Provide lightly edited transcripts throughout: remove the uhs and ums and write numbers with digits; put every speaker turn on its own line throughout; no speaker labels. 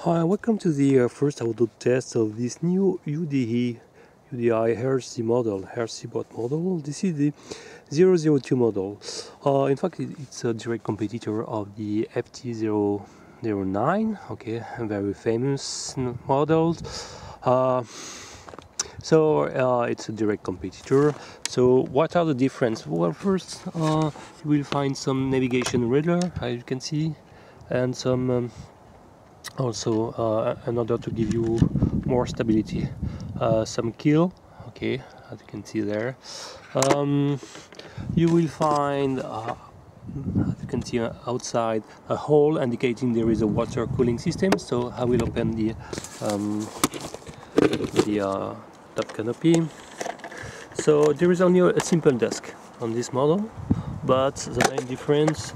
Hi, welcome to the first outdoor test of this new UDI RC model, RC bot model. This is the 002 model. In fact, it's a direct competitor of the FT009. Okay, a very famous model. It's a direct competitor. So what are the differences? Well, first you will find some navigation radar, as you can see, and some in order to give you more stability, some keel, okay, as you can see there. You will find as you can see outside, a hole indicating there is a water cooling system. So I will open the top canopy. So there is only a simple desk on this model, but the main difference,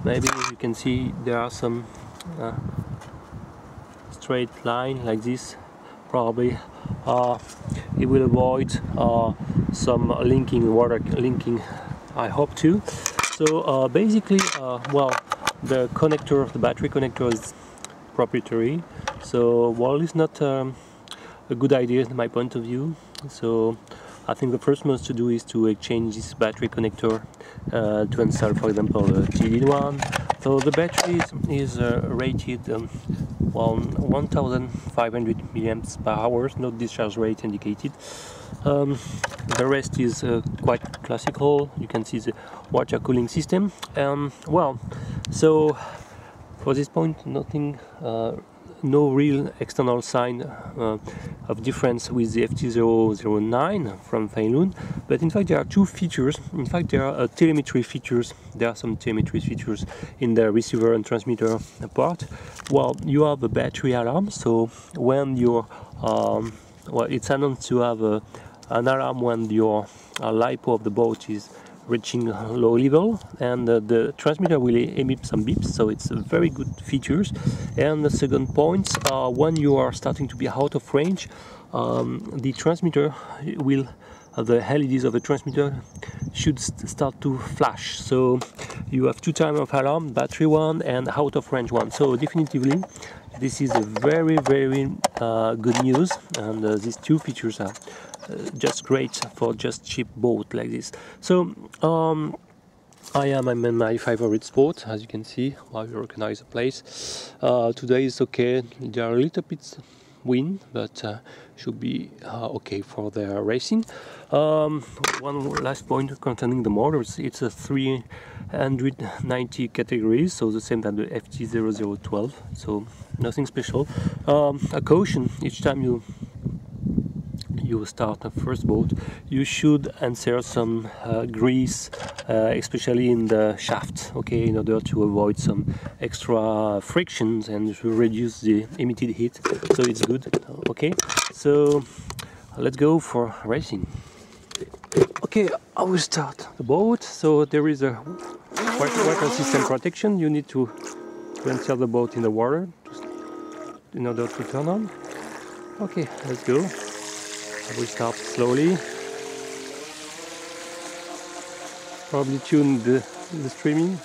maybe you can see there are some straight line like this. Probably it will avoid some water linking, I hope too. So basically, well, the battery connector is proprietary, so well, it's not a good idea in my point of view. So I think the first must to do is to exchange this battery connector to install, for example, a GearBest one. So the battery is rated 1500 milliamps per hour, no discharge rate indicated. The rest is quite classical. You can see the water cooling system. Well, so for this point, nothing, no real external sign of difference with the FT009 from Feilun, but in fact there are two features. In fact, there are telemetry features. There are some telemetry features in the receiver and transmitter part. Well, you have a battery alarm, so when you're well, it's announced to have an alarm when your LiPo of the boat is reaching a low level, and the transmitter will emit some beeps, so it's very good features. And the second point, when you are starting to be out of range, the transmitter will, the LEDs of the transmitter should start to flash. So you have two types of alarm, battery one and out of range one. So definitively this is a very good news, and these two features are just great for just cheap boat like this. So I'm in my favorite spot, as you can see. Well, you recognize the place. Today is okay. There are a little bit wind, but should be okay for the racing. One last point concerning the motors: it's a 390 categories, so the same as the FT0012. So nothing special. A caution: each time you start a first boat, you should insert some grease, especially in the shaft, okay, in order to avoid some extra frictions and to reduce the emitted heat. So it's good. Okay, so let's go for racing. Okay, I will start the boat. So there is a water system protection. You need to insert the boat in the water in order to turn on. Okay, let's go. I will start slowly. Probably tune the streaming,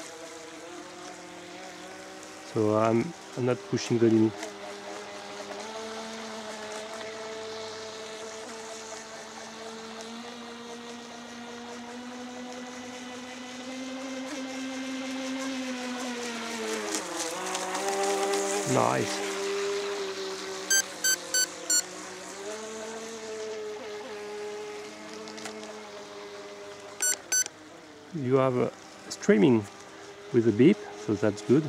so I'm not pushing the limit. Nice. You have a streaming with a beep, so that's good.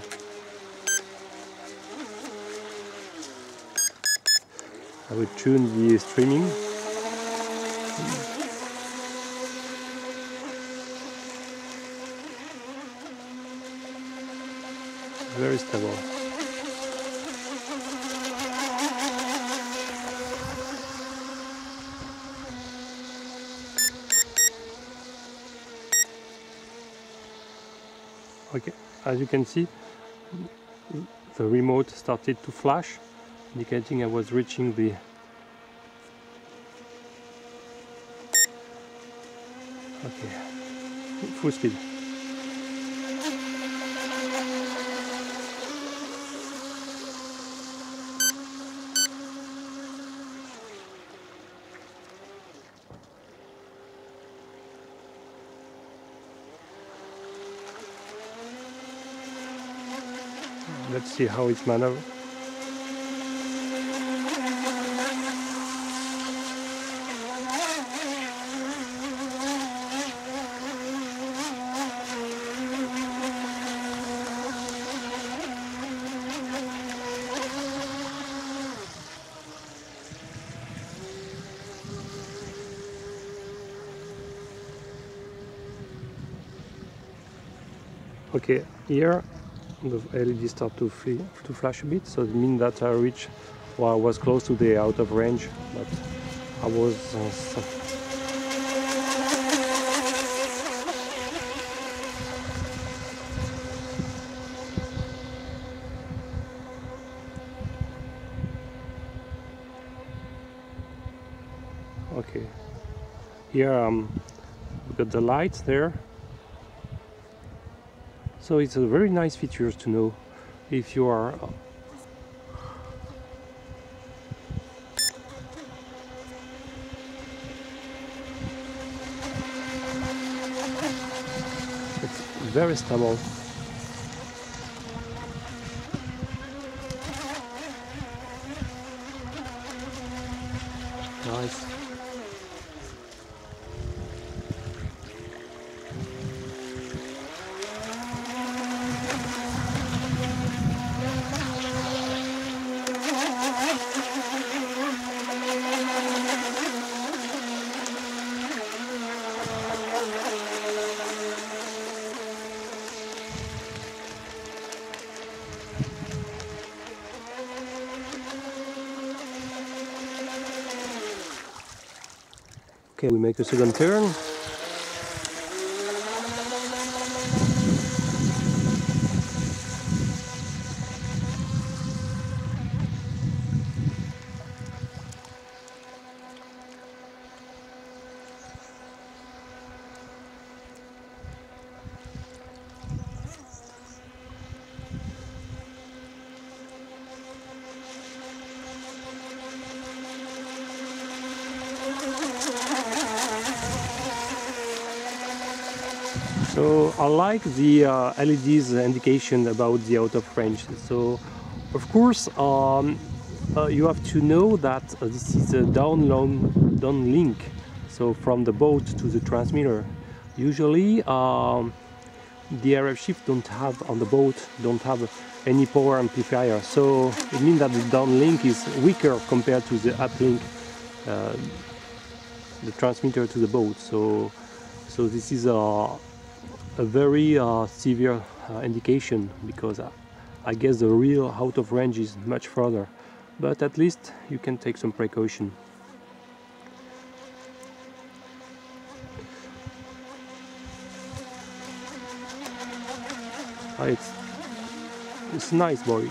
I will tune the streaming. Very stable. Okay, as you can see, the remote started to flash, indicating I was reaching the full speed. Let's see how it's maneuvered. Okay, here the LED start to flash a bit, so it means that I reached, well, I was close to the out of range, but I was okay. Here we got the lights there. So it's a very nice feature to know if you are it's very stable. Nice. Okay, we make a second turn. So I like the LED's indication about the out of range. So of course you have to know that this is a down link, so from the boat to the transmitter. Usually the RF shift don't have on the boat don't have any power amplifier, so it means that the downlink is weaker compared to the uplink, the transmitter to the boat. So this is a very severe indication, because I guess the real out of range is much further, but at least you can take some precaution. It's nice, boy.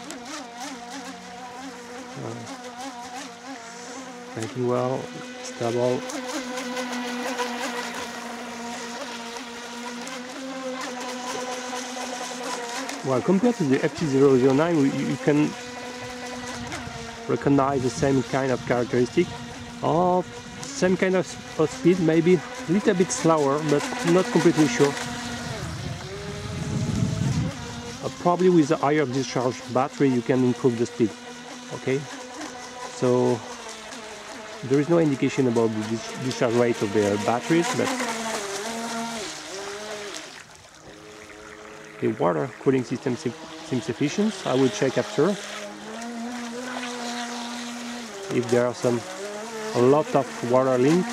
Making well, stable. Well, compared to the FT009, you can recognize the same kind of characteristic, same kind of speed, maybe a little bit slower, but not completely sure. Probably with a higher discharge battery you can improve the speed. Okay, so there is no indication about the discharge rate of the batteries, but the water cooling system seems efficient. I will check after if there are a lot of water leak.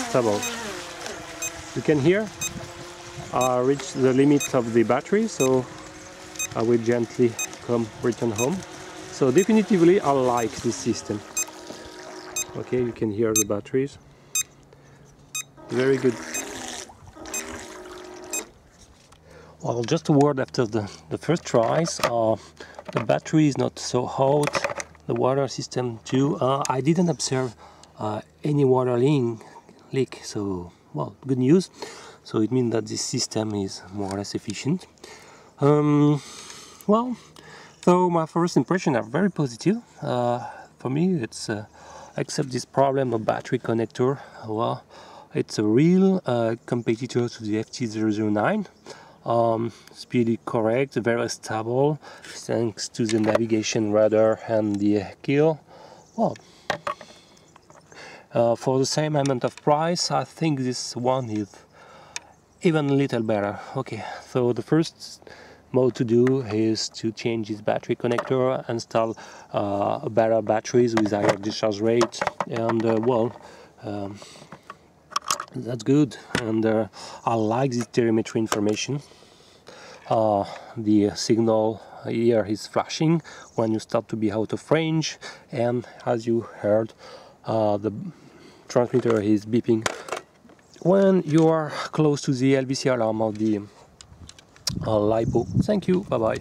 Stable. You can hear reach the limit of the battery, so I will gently return home. So definitively I like this system. Okay, you can hear the batteries. Very good. Well, just a word after the first tries. The battery is not so hot. The water system too. I didn't observe any water leak. So, well, good news. So it means that this system is more or less efficient. Well, So my first impressions are very positive. For me, it's except this problem of battery connector. Well, it's a real competitor to the FT009. Speedy correct, very stable, thanks to the navigation radar and the kill. Well, for the same amount of price, I think this one is even a little better. Okay, so the first mode to do is to change this battery connector, install better batteries with higher discharge rate, and that's good. And I like this telemetry information. The signal here is flashing when you start to be out of range, and as you heard, the transmitter is beeping when you are close to the LVC alarm of the LiPo. Thank you, bye bye.